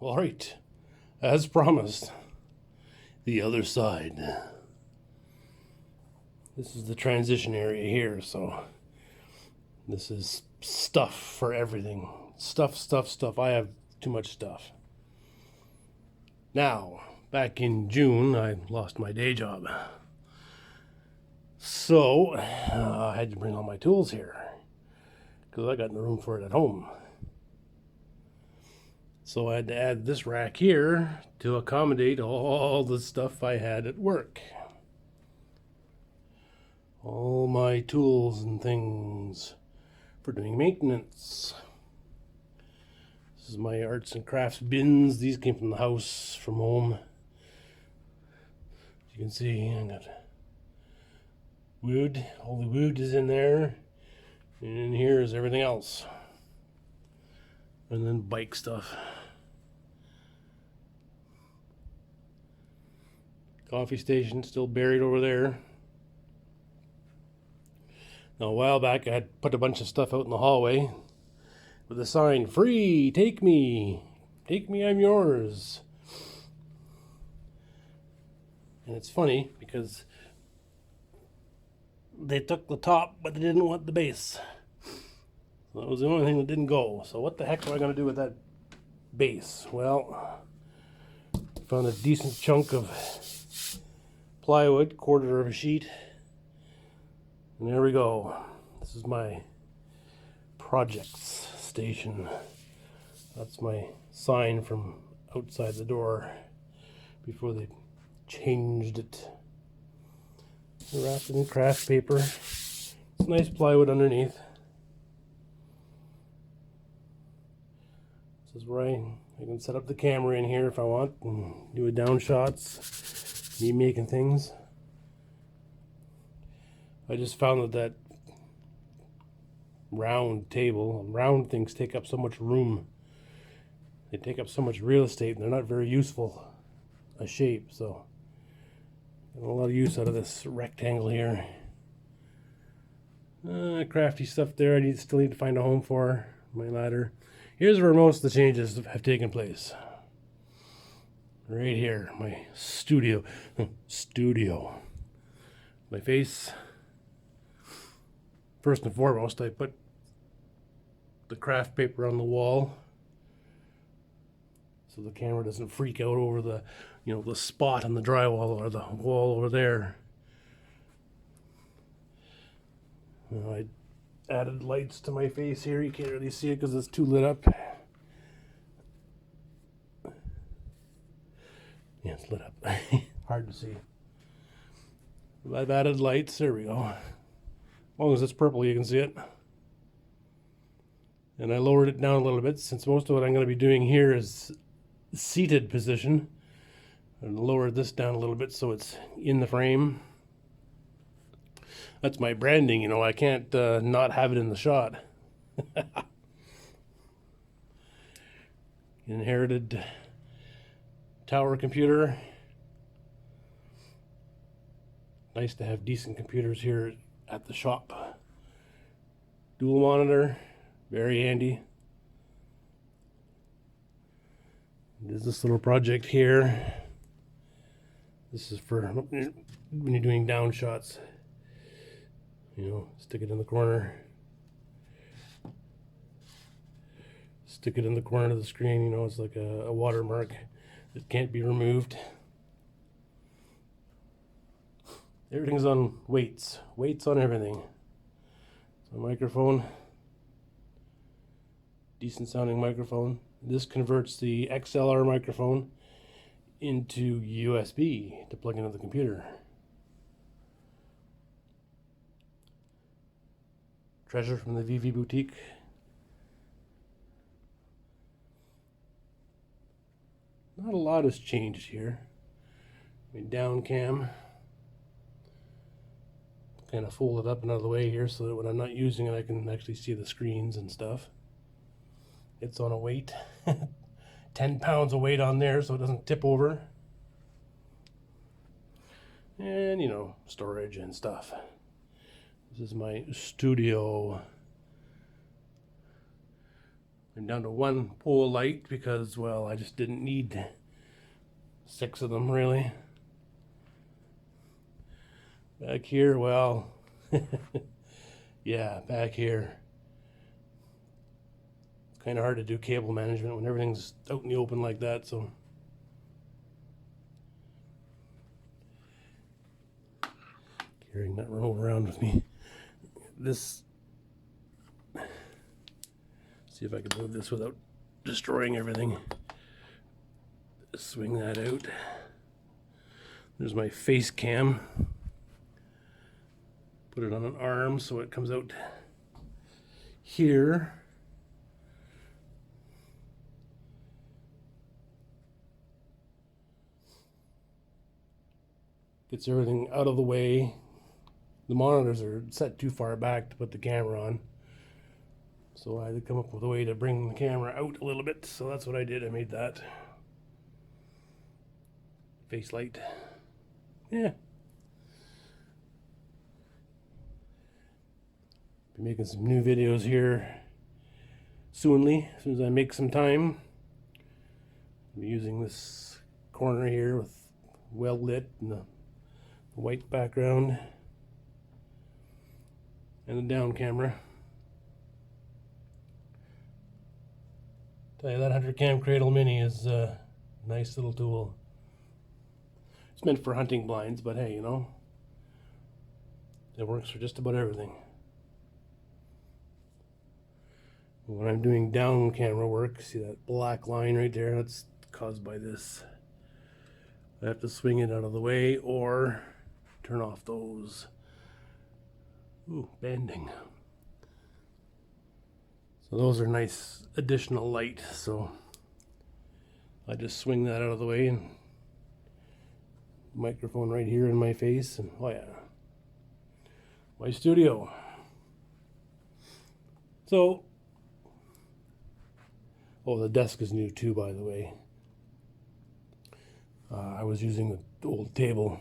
All right, as promised, the other side. This is the transition area here, so this is stuff for everything. Stuff. I have too much stuff. Now, back in June, I lost my day job. So, I had to bring all my tools here because I got no room for it at home. So I had to add this rack here to accommodate all the stuff I had at work. All my tools and things for doing maintenance. This is my arts and crafts bins. These came from the house, from home. As you can see, I got wood. All the wood is in there. And in here is everything else. And then bike stuff. Coffee station still buried over there. Now, a while back, I had put a bunch of stuff out in the hallway with a sign, "Free, take me, I'm yours." And it's funny because they took the top, but they didn't want the base. So that was the only thing that didn't go. So what the heck am I going to do with that base? Well, found a decent chunk of plywood, quarter of a sheet. And there we go. This is my projects station. That's my sign from outside the door before they changed it. Wrapped in craft paper. It's nice plywood underneath. This is where I can set up the camera in here if I want and do a down shots. Me making things. I just found that round things take up so much room. They take up so much real estate and they're not very useful a shape, so a lot of use out of this rectangle here. Crafty stuff there I still need to find a home for. My ladder. Here's where most of the changes have taken place. Right here, my studio. My face. First and foremost, I put the craft paper on the wall so the camera doesn't freak out over the, the spot on the drywall or the wall over there. I added lights to my face here. You can't really see it because it's too lit up. Yeah, it's lit up. Hard to see. I've added lights. There we go. As long as it's purple, you can see it. And I lowered it down a little bit since most of what I'm going to be doing here is seated position. And lowered this down a little bit so it's in the frame. That's my branding, I can't not have it in the shot. Inherited tower computer. Nice to have decent computers here at the shop. Dual monitor, very handy. There's this little project here. This is for when you're doing down shots. Stick it in the corner. Stick it in the corner of the screen. It's like a watermark that can't be removed. Everything's on weights. Weights on everything. So microphone. Decent sounding microphone. This converts the XLR microphone into USB to plug into the computer. Treasure from the VV Boutique. Not a lot has changed here. Down cam. Kind of fold it up and out of the way here so that when I'm not using it I can actually see the screens and stuff. It's on a weight. 10 pounds of weight on there so it doesn't tip over. And storage and stuff. This is my studio. I'm down to one pole light because, well, I just didn't need 6 of them really. Back here, well, yeah, back here. It's kind of hard to do cable management when everything's out in the open like that, so. Carrying that remote around with me. This, see if I can move this without destroying everything. Swing that out. There's my face cam. Put it on an arm so it comes out here. Gets everything out of the way. The monitors are set too far back to put the camera on. So I had to come up with a way to bring the camera out a little bit. So that's what I did. I made that. Face light. Yeah. Be making some new videos here soonly, as soon as I make some time. I'll be using this corner here with well lit and the white background and the down camera. Tell you, that 100 cam cradle mini is a nice little tool. It's meant for hunting blinds, but hey, you know, it works for just about everything. When I'm doing down camera work, see that black line right there? That's caused by this. I have to swing it out of the way or turn off those. Ooh, bending. So those are nice additional light, so I just swing that out of the way and microphone right here in my face, and oh yeah, my studio. So, oh, the desk is new too, by the way. I was using the old table,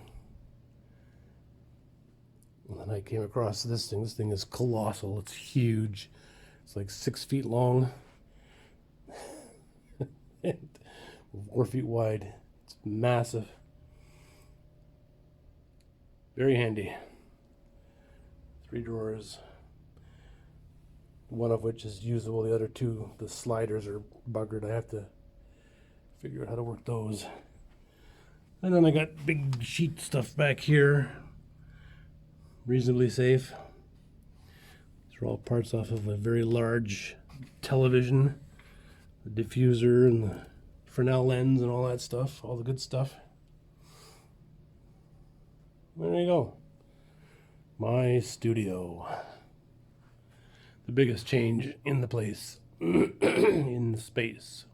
and then I came across this thing. This thing is colossal. It's huge. It's like 6 feet long and 4 feet wide. It's massive. Very handy. 3 drawers, one of which is usable. The other 2, the sliders are buggered. I have to figure out how to work those. And then I got big sheet stuff back here. Reasonably safe. These are all parts off of a very large television. The diffuser and the Fresnel lens and all that stuff. All the good stuff. There you go. My studio. The biggest change in the place, in the space.